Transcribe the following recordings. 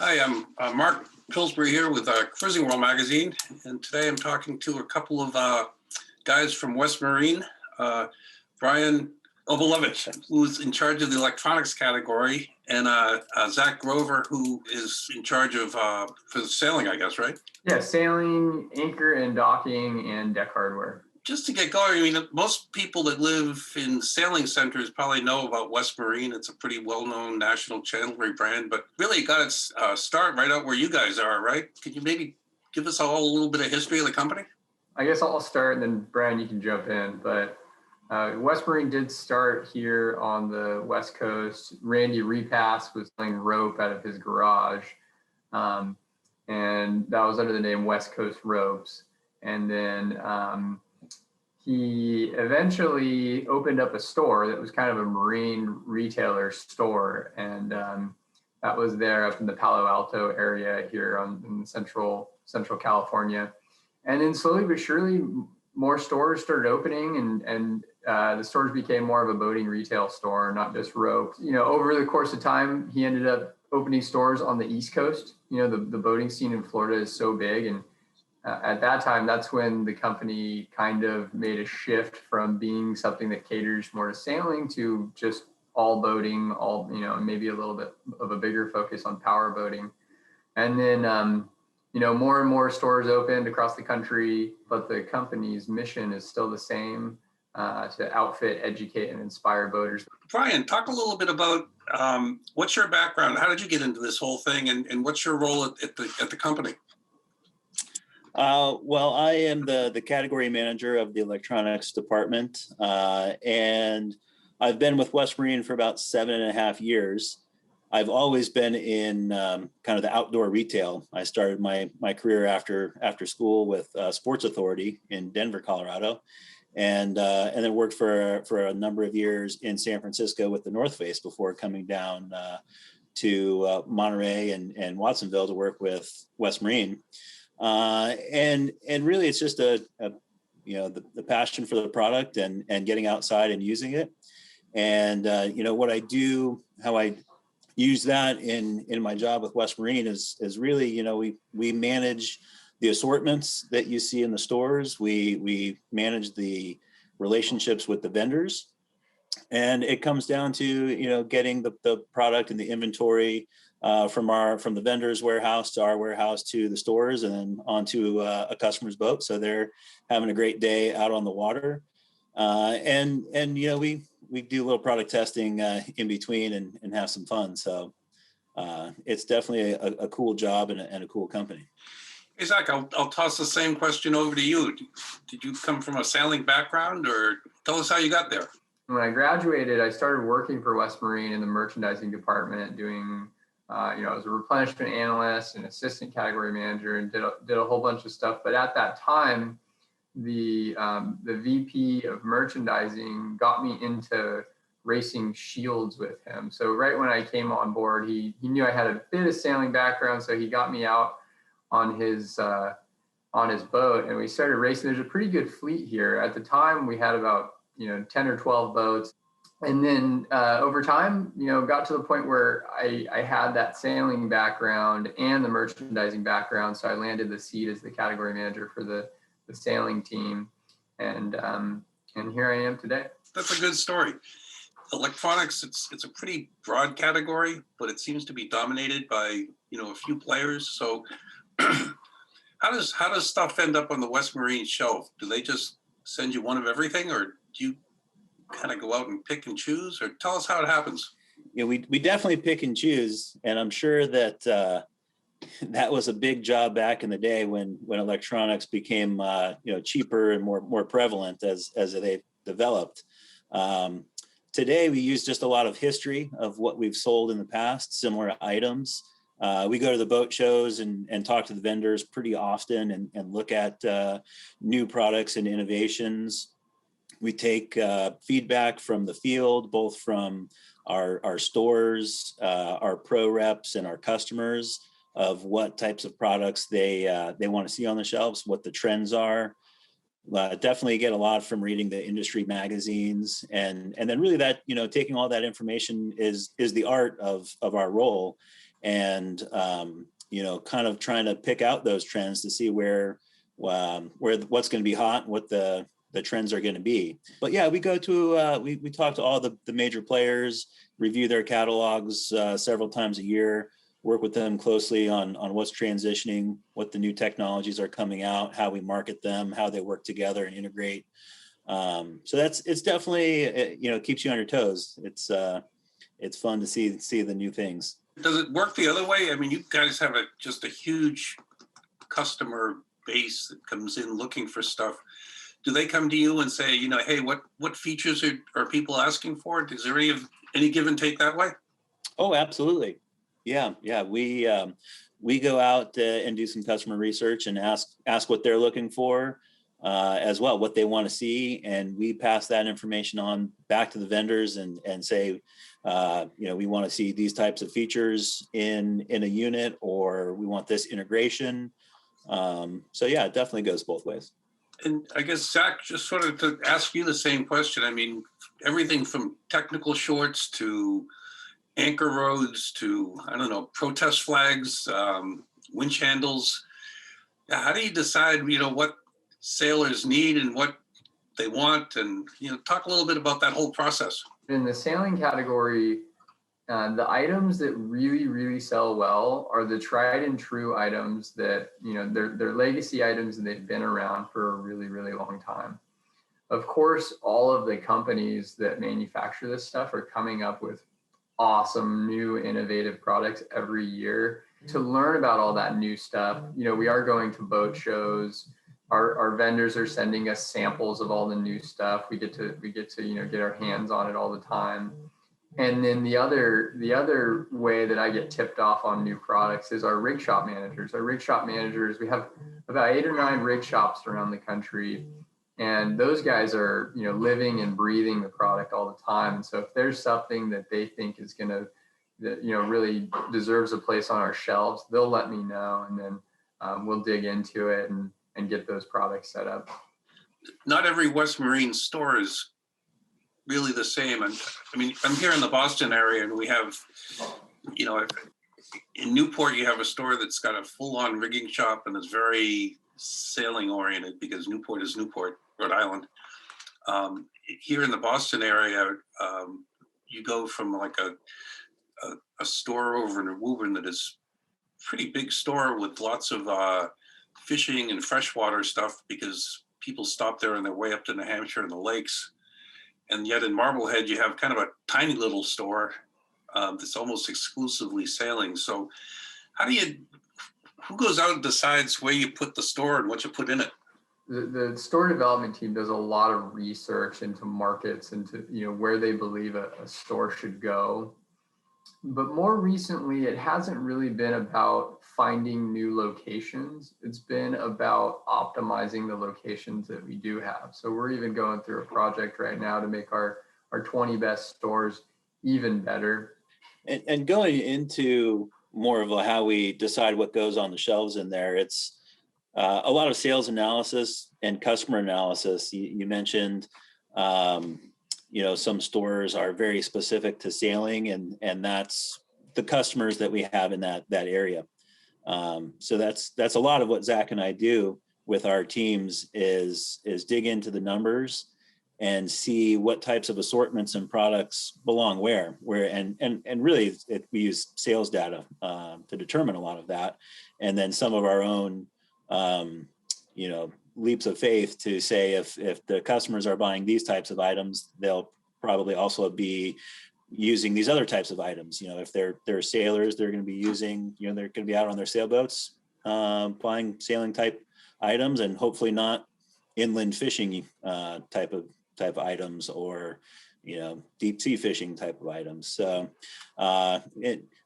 Hi, I'm Mark Pillsbury here with Cruising World magazine, and today I'm talking to a couple of guys from West Marine, Brian Obolewicz, who's in charge of the electronics category, and Zach Grover, who is in charge of for sailing, I guess, right? Yeah, sailing, anchor and docking, and deck hardware. Just to get going, I mean, most people that live in sailing centers probably know about West Marine. It's a pretty well-known national chandlery brand, but really it got its start right out where you guys are, right? Could you maybe give us all a little bit of history of the company? I guess I'll start, and then Brian, you can jump in. But West Marine did start here on the West Coast. Randy Repass was selling rope out of his garage, and that was under the name West Coast Ropes. And then he eventually opened up a store that was kind of a marine retailer store, and that was there up in the Palo Alto area here in central California. And then slowly but surely, more stores started opening, and the stores became more of a boating retail store, not just ropes. You know, over the course of time, he ended up opening stores on the East Coast. You know, the boating scene in Florida is so big, and at that time, that's when the company kind of made a shift from being something that caters more to sailing to just all boating, maybe a little bit of a bigger focus on power boating. And then, more and more stores opened across the country, but the company's mission is still the same, to outfit, educate, and inspire boaters. Brian, talk a little bit about what's your background? How did you get into this whole thing, and what's your role at the company? Well, I am the category manager of the electronics department, and I've been with West Marine for about 7.5 years. I've always been in kind of the outdoor retail. I started my career after school with Sports Authority in Denver, Colorado, and then worked for a number of years in San Francisco with the North Face before coming down to Monterey and Watsonville to work with West Marine. And really it's just the passion for the product and getting outside and using it. And, what I do, how I use that in my job with West Marine is really, we manage the assortments that you see in the stores. We manage the relationships with the vendors, and it comes down to, getting the product and the inventory from the vendor's warehouse to our warehouse to the stores and then onto a customer's boat. So they're having a great day out on the water. And we do a little product testing in between and have some fun. So it's definitely a cool job and a cool company. Hey, Zach, I'll toss the same question over to you. Did you come from a sailing background, or tell us how you got there? When I graduated, I started working for West Marine in the merchandising department, doing I was a replenishment analyst and assistant category manager, and did a whole bunch of stuff. But at that time, the VP of merchandising got me into racing shields with him. So right when I came on board, he knew I had a bit of sailing background, so he got me out on his boat, and we started racing. There's a pretty good fleet here. At the time, we had about 10 or 12 boats. And then over time, got to the point where I had that sailing background and the merchandising background. So I landed the seat as the category manager for the sailing team. And here I am today. That's a good story. Electronics, it's a pretty broad category, but it seems to be dominated by, a few players. So how does stuff end up on the West Marine shelf? Do they just send you one of everything, or do you kind of go out and pick and choose? Or tell us how it happens. We definitely pick and choose, and I'm sure that that was a big job back in the day when electronics became cheaper and more prevalent as they developed. Today we use just a lot of history of what we've sold in the past, similar items. We go to the boat shows and talk to the vendors pretty often and look at new products and innovations. We take feedback from the field, both from our stores, our pro reps, and our customers of what types of products they want to see on the shelves, what the trends are. Definitely get a lot from reading the industry magazines, and then really that taking all that information is the art of our role. and kind of trying to pick out those trends to see where what's going to be hot, what the trends are going to be. But yeah, we go to we talk to all the major players, review their catalogs several times a year, work with them closely on what's transitioning, what the new technologies are coming out, how we market them, how they work together and integrate. So it's definitely, it keeps you on your toes. It's fun to see the new things. Does it work the other way? I mean, you guys have just a huge customer base that comes in looking for stuff. Do they come to you and say, hey, what features are people asking for? Is there any give and take that way? Oh, absolutely. Yeah. We go out and do some customer research and ask what they're looking for as well, what they want to see, and we pass that information on back to the vendors and say, we want to see these types of features in a unit, or we want this integration. So yeah, it definitely goes both ways. And I guess, Zach, just sort of to ask you the same question. I mean, everything from technical shorts to anchor roads to, I don't know, protest flags, winch handles. How do you decide, what sailors need and what they want? And, talk a little bit about that whole process. In the sailing category, the items that really, really sell well are the tried and true items that, they're legacy items and they've been around for a really, really long time. Of course, all of the companies that manufacture this stuff are coming up with awesome new innovative products every year. To learn about all that new stuff, we are going to boat shows. Our vendors are sending us samples of all the new stuff. We get to get our hands on it all the time. And then the other way that I get tipped off on new products is our rig shop managers. We have about 8 or 9 rig shops around the country, and those guys are, living and breathing the product all the time. And so if there's something that they think is gonna, really deserves a place on our shelves, they'll let me know, and then we'll dig into it and get those products set up. Not every West Marine store is really the same. And I mean, I'm here in the Boston area, and we have, in Newport, you have a store that's got a full-on rigging shop and is very sailing oriented because Newport is Newport, Rhode Island. Here in the Boston area, you go from like a store over in Woburn that is a pretty big store with lots of fishing and freshwater stuff because people stop there on their way up to New Hampshire and the lakes. And yet in Marblehead, you have kind of a tiny little store that's almost exclusively sailing. So who goes out and decides where you put the store and what you put in it? The store development team does a lot of research into markets and to, where they believe a store should go. But more recently, it hasn't really been about finding new locations. It's been about optimizing the locations that we do have. So we're even going through a project right now to make our 20 best stores even better. And going into more of how we decide what goes on the shelves in there, it's a lot of sales analysis and customer analysis. You mentioned, some stores are very specific to sailing, and that's the customers that we have in that area. So that's a lot of what Zach and I do with our teams is dig into the numbers and see what types of assortments and products belong where and really we use sales data to determine a lot of that, and then some of our own leaps of faith to say if the customers are buying these types of items, they'll probably also be using these other types of items. If they're sailors, they're going to be using, they're going to be out on their sailboats buying sailing type items, and hopefully not inland fishing type of items, or deep sea fishing type of items. So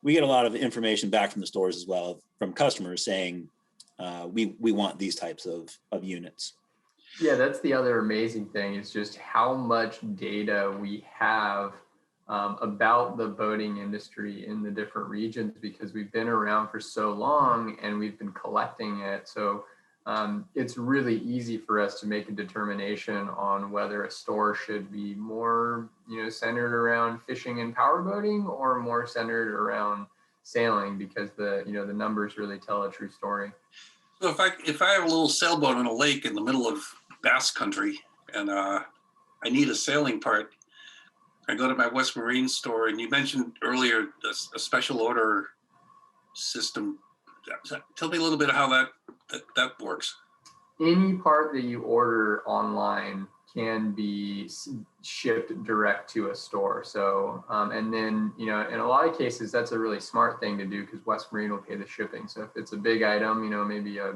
we get a lot of information back from the stores as well, from customers saying we want these types of units. Yeah, that's the other amazing thing, is just how much data we have about the boating industry in the different regions, because we've been around for so long and we've been collecting it. So it's really easy for us to make a determination on whether a store should be more, centered around fishing and powerboating, or more centered around, sailing, because the numbers really tell a true story. So if I have a little sailboat on a lake in the middle of bass country and I need a sailing part, I go to my West Marine store, and you mentioned earlier a special order system. Tell me a little bit of how that works. Any part that you order online can be shipped direct to a store. So, and then, in a lot of cases, that's a really smart thing to do, because West Marine will pay the shipping. So if it's a big item, maybe a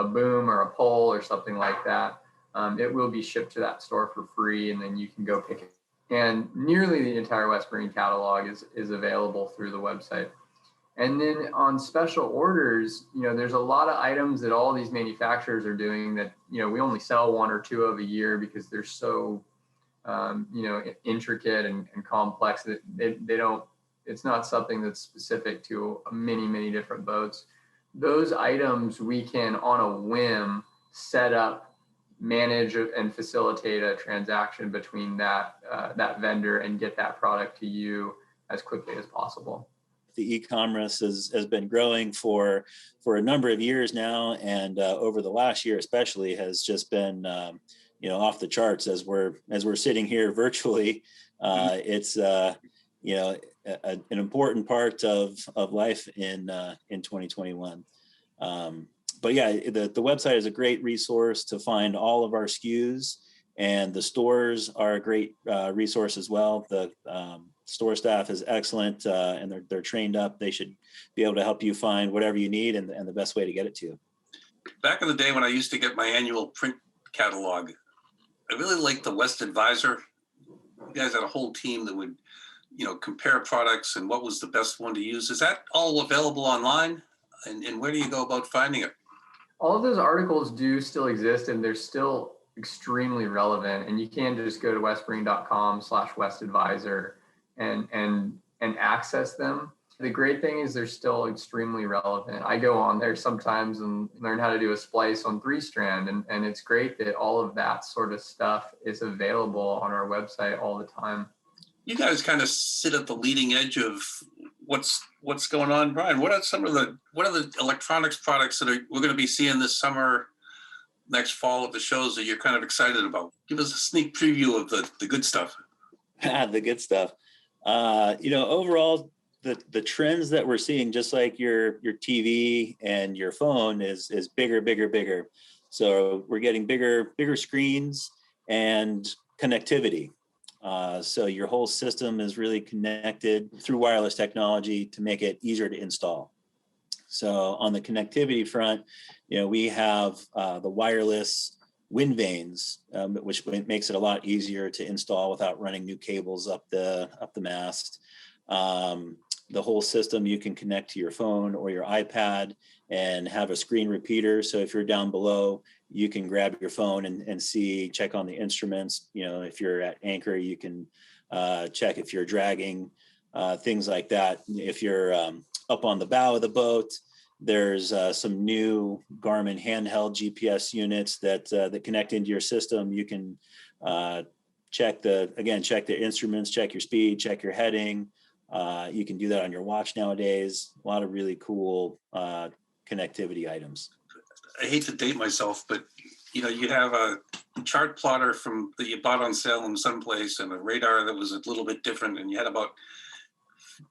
boom or a pole or something like that, it will be shipped to that store for free, and then you can go pick it. And nearly the entire West Marine catalog is available through the website. And then on special orders, there's a lot of items that all these manufacturers are doing that, we only sell one or two of a year, because they're so, intricate and complex that they don't, it's not something that's specific to many, many different boats. Those items we can, on a whim, set up, manage, and facilitate a transaction between that vendor and get that product to you as quickly as possible. The e-commerce has been growing for a number of years now, and over the last year especially has just been off the charts. As we're sitting here virtually, it's an important part of life in 2021. But yeah, the website is a great resource to find all of our SKUs, and the stores are a great resource as well. The store staff is excellent, and they're trained up. They should be able to help you find whatever you need and the best way to get it to you. Back in the day when I used to get my annual print catalog, I really liked the West Advisor. You guys had a whole team that would, compare products and what was the best one to use. Is that all available online? And where do you go about finding it? All of those articles do still exist, and they're still extremely relevant. And you can just go to westmarine.com/westadvisor and access them. The great thing is they're still extremely relevant. I go on there sometimes and learn how to do a splice on 3-strand, and it's great that all of that sort of stuff is available on our website all the time. You guys kind of sit at the leading edge of what's going on, Brian. What are the electronics products that we're going to be seeing this summer, next fall at the shows that you're kind of excited about? Give us a sneak preview of the good stuff. The good stuff. Overall, the trends that we're seeing, just like your TV and your phone, is bigger. So we're getting bigger screens and connectivity. So your whole system is really connected through wireless technology to make it easier to install. So on the connectivity front, we have the wireless wind vanes, which makes it a lot easier to install without running new cables up the mast. The whole system you can connect to your phone or your iPad and have a screen repeater. So if you're down below, you can grab your phone and check on the instruments. If you're at anchor, you can check if you're dragging, things like that. If you're up on the bow of the boat, there's some new Garmin handheld GPS units that connect into your system. You can check the instruments, check your speed, check your heading. You can do that on your watch nowadays. A lot of really cool connectivity items. I hate to date myself, but you have a chart plotter that you bought on sale in some place, and a radar that was a little bit different, and you had about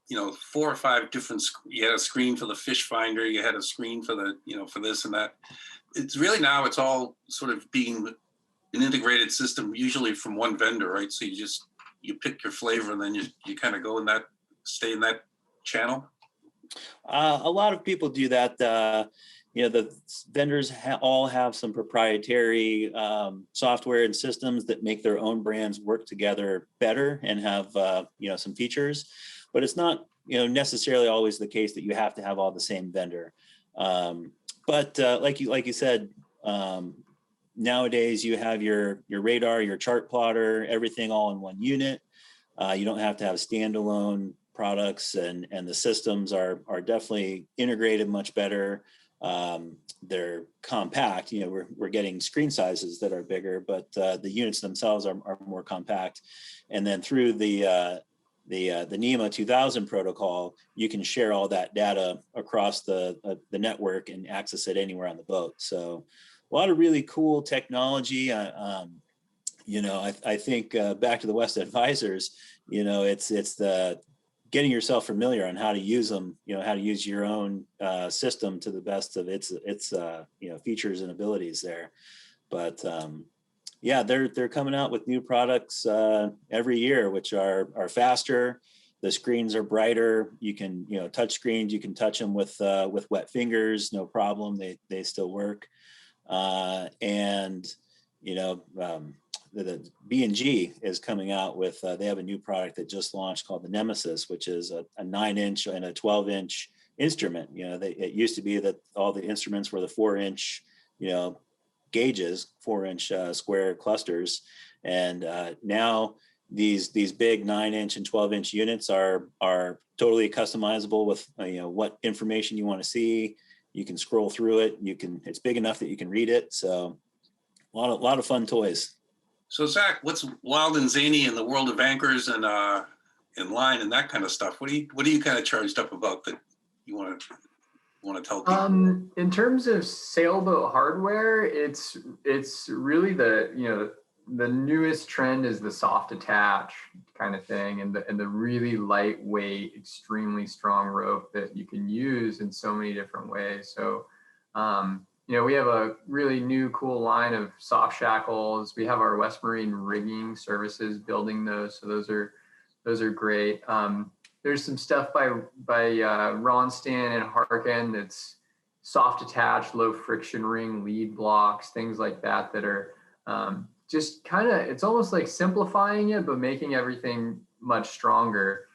4 or 5 different. You had a screen for the fish finder, you had a screen for the for this and that. It's really, now it's all sort of being an integrated system, usually from one vendor, right? So you pick your flavor, and then you kind of go in that, stay in that channel. A lot of people do that. The vendors all have some proprietary software and systems that make their own brands work together better and have some features, but it's not necessarily always the case that you have to have all the same vendor. But like you said, nowadays you have your radar, your chart plotter, everything all in one unit. You don't have to have standalone products, and the systems are definitely integrated much better. They're compact. We're getting screen sizes that are bigger, but the units themselves are more compact. And then through the the NEMA 2000 protocol, you can share all that data across the network and access it anywhere on the boat. So a lot of really cool technology. I think back to the West Advisors, it's the getting yourself familiar on how to use them, how to use your own system to the best of its features and abilities there. But they're coming out with new products every year, which are faster. The screens are brighter. You can, touch screens. You can touch them with wet fingers, no problem. They still work. The B&G is coming out with, they have a new product that just launched called the Nemesis, which is a 9-inch and a 12-inch instrument. It used to be that all the instruments were the 4-inch, gauges, 4-inch square clusters. And now these big 9-inch and 12-inch units are totally customizable with, what information you want to see. You can scroll through it. It's big enough that you can read it. So a lot of fun toys. So Zach, what's wild and zany in the world of anchors and in line and that kind of stuff? What are you kind of charged up about that you want to tell people? In terms of sailboat hardware, it's really the newest trend is the soft attach kind of thing, and the really lightweight, extremely strong rope that you can use in so many different ways. So we have a really new, cool line of soft shackles. We have our West Marine rigging services building those. So those are great. There's some stuff by Ronstan and Harken that's soft attached, low friction ring lead blocks, things like that are just kind of, it's almost like simplifying it, but making everything much stronger.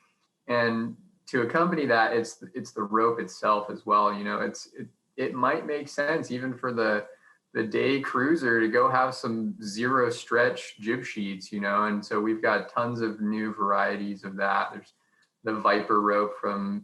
And to accompany that, it's the rope itself as well. It might make sense even for the day cruiser to go have some zero stretch jib sheets, and so we've got tons of new varieties of that. There's the Viper rope from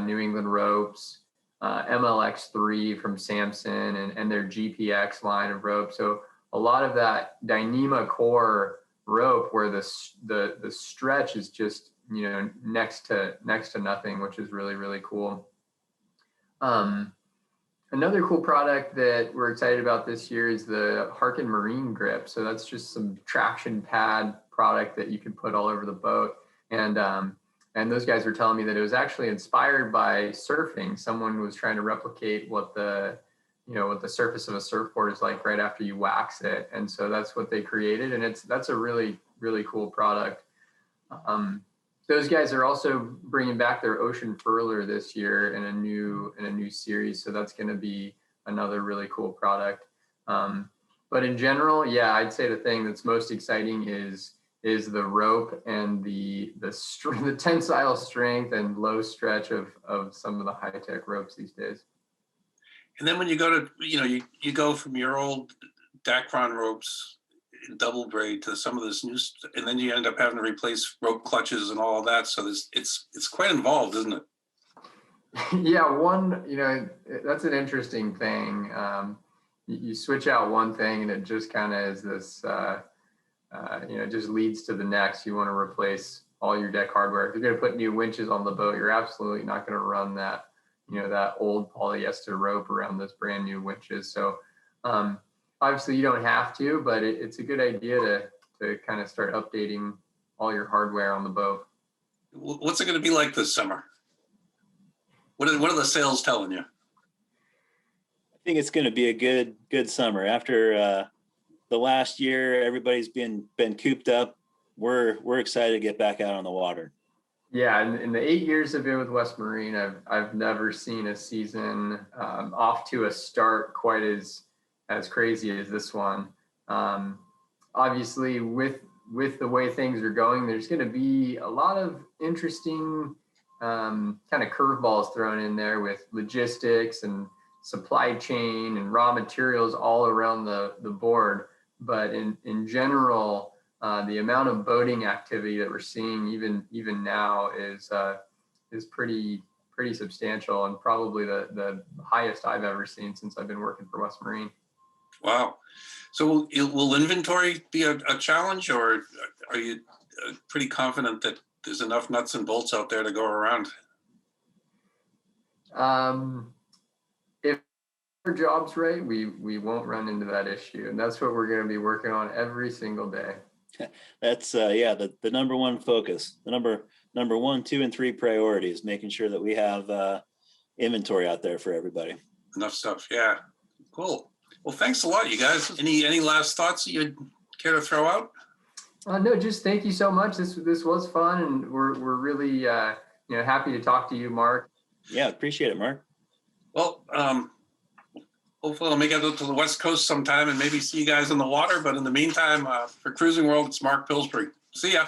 New England Ropes, MLX3 from Samson, and their GPX line of rope. So a lot of that Dyneema core rope where the stretch is just next to nothing, which is really, really cool. Another cool product that we're excited about this year is the Harken Marine Grip. So that's just some traction pad product that you can put all over the boat. And those guys were telling me that it was actually inspired by surfing. Someone was trying to replicate what the surface of a surfboard is like right after you wax it. And so that's what they created. And that's a really, really cool product. Those guys are also bringing back their ocean furler this year in a new series. So that's going to be another really cool product. But in general, yeah, I'd say the thing that's most exciting is the rope and the tensile strength and low stretch of some of the high tech ropes these days. And then when you go to, you go from your old Dacron ropes in double braid to some of this new, and then you end up having to replace rope clutches and all of that. So it's quite involved, isn't it? Yeah, that's an interesting thing. You switch out one thing and it just kind of is this, just leads to the next. You want to replace all your deck hardware. If you're going to put new winches on the boat, you're absolutely not going to run that, that old polyester rope around those brand new winches. So, obviously you don't have to, but it's a good idea to kind of start updating all your hardware on the boat. What's it going to be like this summer? What are the sales telling you? I think it's going to be a good summer. After the last year, everybody's been cooped up. We're excited to get back out on the water. Yeah, in the 8 years I've been with West Marine, I've never seen a season off to a start quite as crazy as this one. Obviously, with the way things are going, there's going to be a lot of interesting kind of curveballs thrown in there with logistics and supply chain and raw materials all around the board. But in general, the amount of boating activity that we're seeing even now is pretty substantial, and probably the highest I've ever seen since I've been working for West Marine. Wow. So will inventory be a challenge, or are you pretty confident that there's enough nuts and bolts out there to go around. If our job's right, we won't run into that issue, and that's what we're going to be working on every single day. That's the number one focus, the number 1, 2, and 3 priorities, making sure that we have inventory out there for everybody. Enough stuff. Yeah. Cool. Well, thanks a lot, you guys. Any last thoughts that you'd care to throw out? No, just thank you so much. This was fun, and we're really happy to talk to you, Mark. Yeah, appreciate it, Mark. Well, hopefully I'll make it out to the West Coast sometime and maybe see you guys in the water. But in the meantime, for Cruising World, it's Mark Pillsbury. See ya.